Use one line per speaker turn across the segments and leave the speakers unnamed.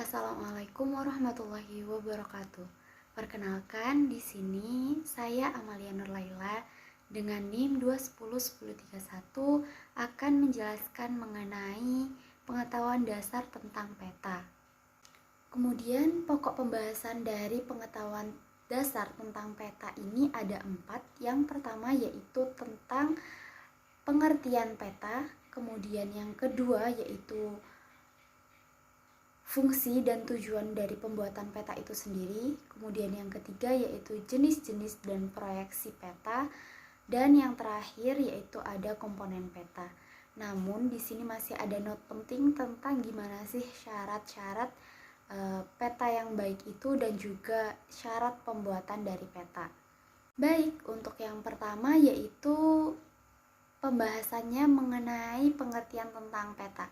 Assalamualaikum warahmatullahi wabarakatuh. Perkenalkan, di sini saya Amalia Nurlaila dengan NIM 2101031 akan menjelaskan mengenai pengetahuan dasar tentang peta. Kemudian pokok pembahasan dari pengetahuan dasar tentang peta ini ada 4. Yang pertama yaitu tentang pengertian peta, kemudian yang kedua yaitu fungsi dan tujuan dari pembuatan peta itu sendiri, kemudian yang ketiga yaitu jenis-jenis dan proyeksi peta, dan yang terakhir yaitu ada komponen peta. Namun di sini masih ada note penting tentang gimana sih syarat-syarat peta yang baik itu dan juga syarat pembuatan dari peta. Baik, untuk yang pertama yaitu pembahasannya mengenai pengertian tentang peta.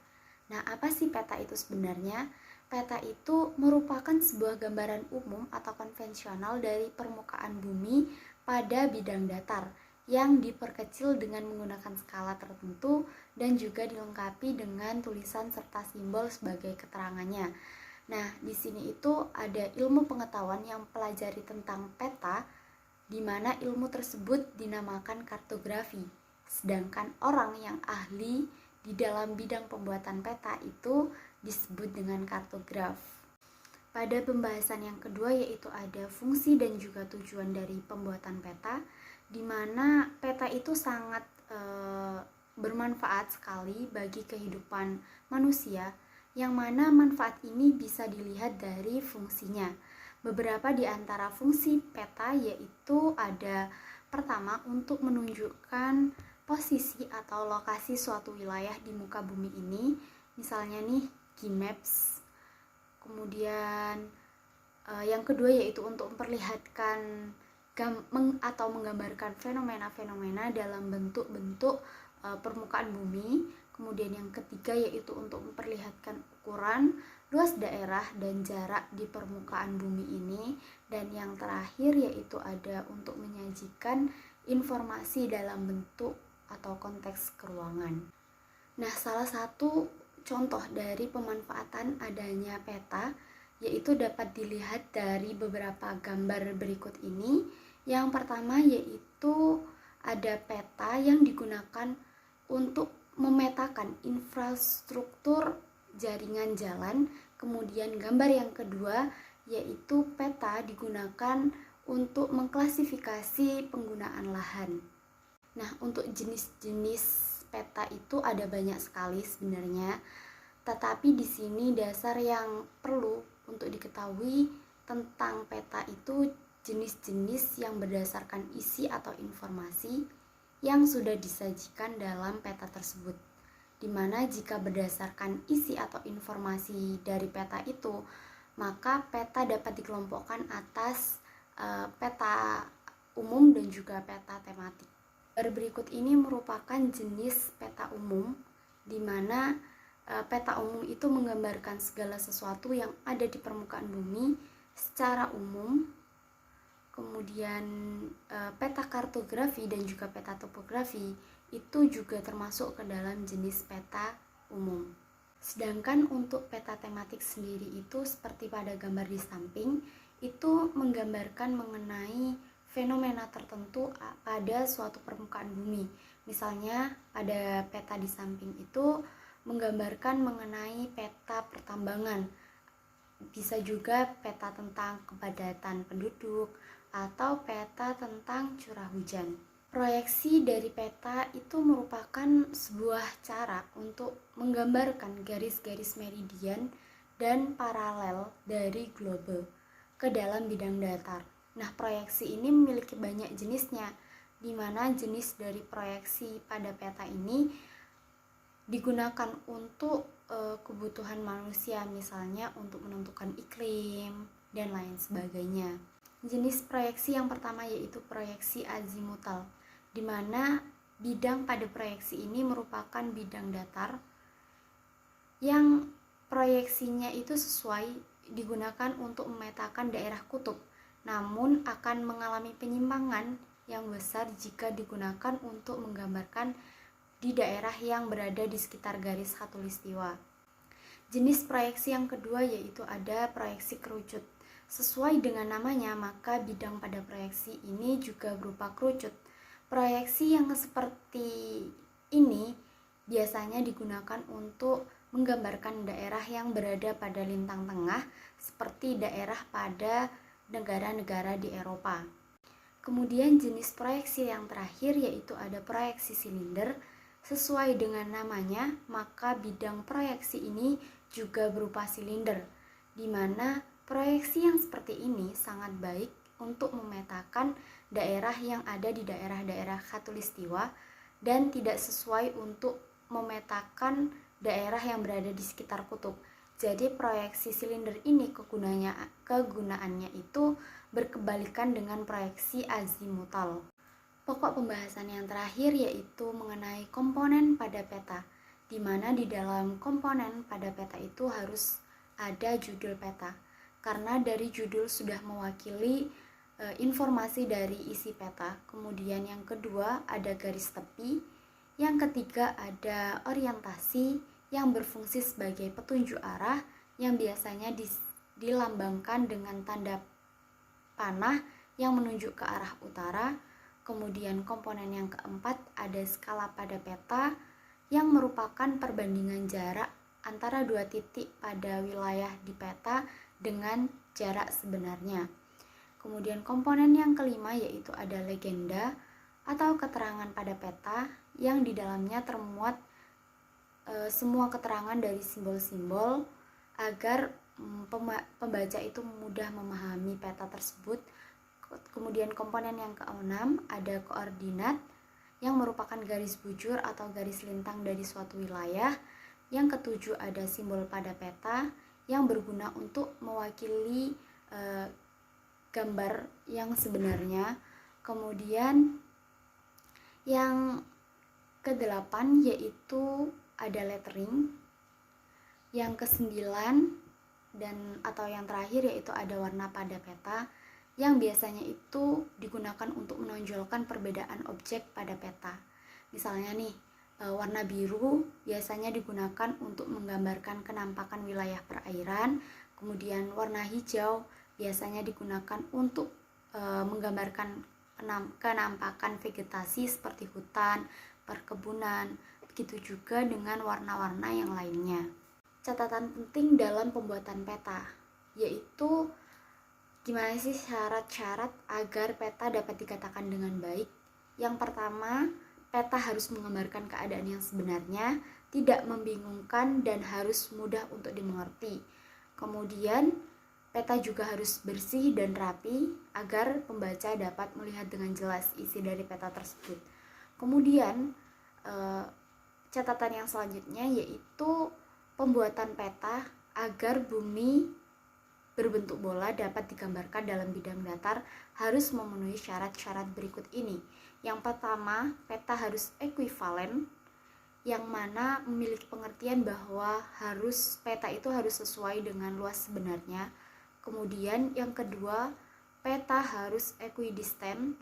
Nah, apa sih peta itu sebenarnya? Peta itu merupakan sebuah gambaran umum atau konvensional dari permukaan bumi pada bidang datar yang diperkecil dengan menggunakan skala tertentu dan juga dilengkapi dengan tulisan serta simbol sebagai keterangannya. Nah, di sini itu ada ilmu pengetahuan yang pelajari tentang peta, di mana ilmu tersebut dinamakan kartografi. Sedangkan orang yang ahli di dalam bidang pembuatan peta itu disebut dengan kartograf. Pada pembahasan yang kedua yaitu ada fungsi dan juga tujuan dari pembuatan peta, di mana peta itu sangat bermanfaat sekali bagi kehidupan manusia, yang mana manfaat ini bisa dilihat dari fungsinya. Beberapa di antara fungsi peta yaitu ada pertama untuk menunjukkan posisi atau lokasi suatu wilayah di muka bumi ini, misalnya nih Gmaps. Kemudian yang kedua yaitu untuk memperlihatkan atau menggambarkan fenomena-fenomena dalam bentuk-bentuk permukaan bumi. Kemudian yang ketiga yaitu untuk memperlihatkan ukuran, luas daerah dan jarak di permukaan bumi ini. Dan yang terakhir yaitu ada untuk menyajikan informasi dalam bentuk atau konteks keruangan. Nah, salah satu contoh dari pemanfaatan adanya peta yaitu dapat dilihat dari beberapa gambar berikut ini. Yang pertama yaitu ada peta yang digunakan untuk memetakan infrastruktur jaringan jalan. Kemudian gambar yang kedua yaitu peta digunakan untuk mengklasifikasi penggunaan lahan. Nah, untuk jenis-jenis peta itu ada banyak sekali sebenarnya, tetapi di sini dasar yang perlu untuk diketahui tentang peta itu jenis-jenis yang berdasarkan isi atau informasi yang sudah disajikan dalam peta tersebut. Dimana jika berdasarkan isi atau informasi dari peta itu, maka peta dapat dikelompokkan atas peta umum dan juga peta tematik. Berikut ini merupakan jenis peta umum, di mana peta umum itu menggambarkan segala sesuatu yang ada di permukaan bumi secara umum. Kemudian peta kartografi dan juga peta topografi itu juga termasuk ke dalam jenis peta umum. Sedangkan untuk peta tematik sendiri itu seperti pada gambar di samping, itu menggambarkan mengenai fenomena tertentu pada suatu permukaan bumi. Misalnya pada peta di samping itu menggambarkan mengenai peta pertambangan. Bisa juga peta tentang kepadatan penduduk atau peta tentang curah hujan. Proyeksi dari peta itu merupakan sebuah cara untuk menggambarkan garis-garis meridian dan paralel dari globe ke dalam bidang datar. Nah, proyeksi ini memiliki banyak jenisnya, di mana jenis dari proyeksi pada peta ini digunakan untuk kebutuhan manusia, misalnya untuk menentukan iklim dan lain sebagainya. Jenis proyeksi yang pertama yaitu proyeksi azimutal, di mana bidang pada proyeksi ini merupakan bidang datar yang proyeksinya itu sesuai digunakan untuk memetakan daerah kutub, namun akan mengalami penyimpangan yang besar jika digunakan untuk menggambarkan di daerah yang berada di sekitar garis khatulistiwa. Jenis proyeksi yang kedua yaitu ada proyeksi kerucut. Sesuai dengan namanya, maka bidang pada proyeksi ini juga berupa kerucut. Proyeksi yang seperti ini biasanya digunakan untuk menggambarkan daerah yang berada pada lintang tengah, seperti daerah pada negara-negara di Eropa. Kemudian jenis proyeksi yang terakhir yaitu ada proyeksi silinder. Sesuai dengan namanya, maka bidang proyeksi ini juga berupa silinder, di mana proyeksi yang seperti ini sangat baik untuk memetakan daerah yang ada di daerah-daerah khatulistiwa dan tidak sesuai untuk memetakan daerah yang berada di sekitar kutub. Jadi proyeksi silinder ini kegunaannya itu berkebalikan dengan proyeksi azimutal. Pokok pembahasan yang terakhir yaitu mengenai komponen pada peta, di mana di dalam komponen pada peta itu harus ada judul peta, karena dari judul sudah mewakili informasi dari isi peta. Kemudian yang kedua ada garis tepi, yang ketiga ada orientasi yang berfungsi sebagai petunjuk arah yang biasanya dilambangkan dengan tanda panah yang menunjuk ke arah utara. Kemudian komponen yang keempat ada skala pada peta yang merupakan perbandingan jarak antara dua titik pada wilayah di peta dengan jarak sebenarnya. Kemudian komponen yang kelima yaitu ada legenda atau keterangan pada peta yang di dalamnya termuat semua keterangan dari simbol-simbol agar pembaca itu mudah memahami peta tersebut. Kemudian komponen yang keenam ada koordinat yang merupakan garis bujur atau garis lintang dari suatu wilayah. Yang ketujuh ada simbol pada peta yang berguna untuk mewakili gambar yang sebenarnya. Kemudian yang kedelapan yaitu ada lettering. Yang kesembilan atau yang terakhir yaitu ada warna pada peta, yang biasanya itu digunakan untuk menonjolkan perbedaan objek pada peta. Misalnya nih, warna biru biasanya digunakan untuk menggambarkan kenampakan wilayah perairan. Kemudian warna hijau biasanya digunakan untuk menggambarkan kenampakan vegetasi seperti hutan, perkebunan. Begitu juga dengan warna-warna yang lainnya. Catatan penting dalam pembuatan peta yaitu gimana sih syarat-syarat agar peta dapat dikatakan dengan baik? Yang pertama, peta harus menggambarkan keadaan yang sebenarnya, tidak membingungkan dan harus mudah untuk dimengerti. Kemudian, peta juga harus bersih dan rapi agar pembaca dapat melihat dengan jelas isi dari peta tersebut. Kemudian, catatan yang selanjutnya yaitu pembuatan peta agar bumi berbentuk bola dapat digambarkan dalam bidang datar harus memenuhi syarat-syarat berikut ini. Yang pertama, peta harus ekuivalen, yang mana memiliki pengertian bahwa peta itu harus sesuai dengan luas sebenarnya. Kemudian yang kedua, peta harus equidistant,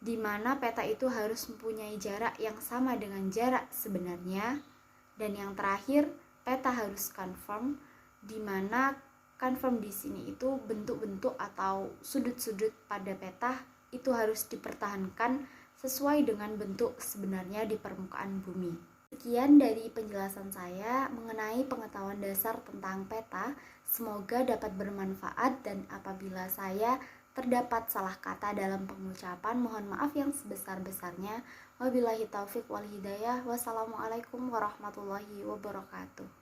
di mana peta itu harus mempunyai jarak yang sama dengan jarak sebenarnya. Dan yang terakhir, peta harus confirm, di mana confirm di sini itu bentuk-bentuk atau sudut-sudut pada peta itu harus dipertahankan sesuai dengan bentuk sebenarnya di permukaan bumi. Sekian dari penjelasan saya mengenai pengetahuan dasar tentang peta. Semoga dapat bermanfaat, dan apabila saya terdapat salah kata dalam pengucapan, mohon maaf yang sebesar-besarnya. Wabillahi taufiq wal hidayah. Wassalamualaikum warahmatullahi wabarakatuh.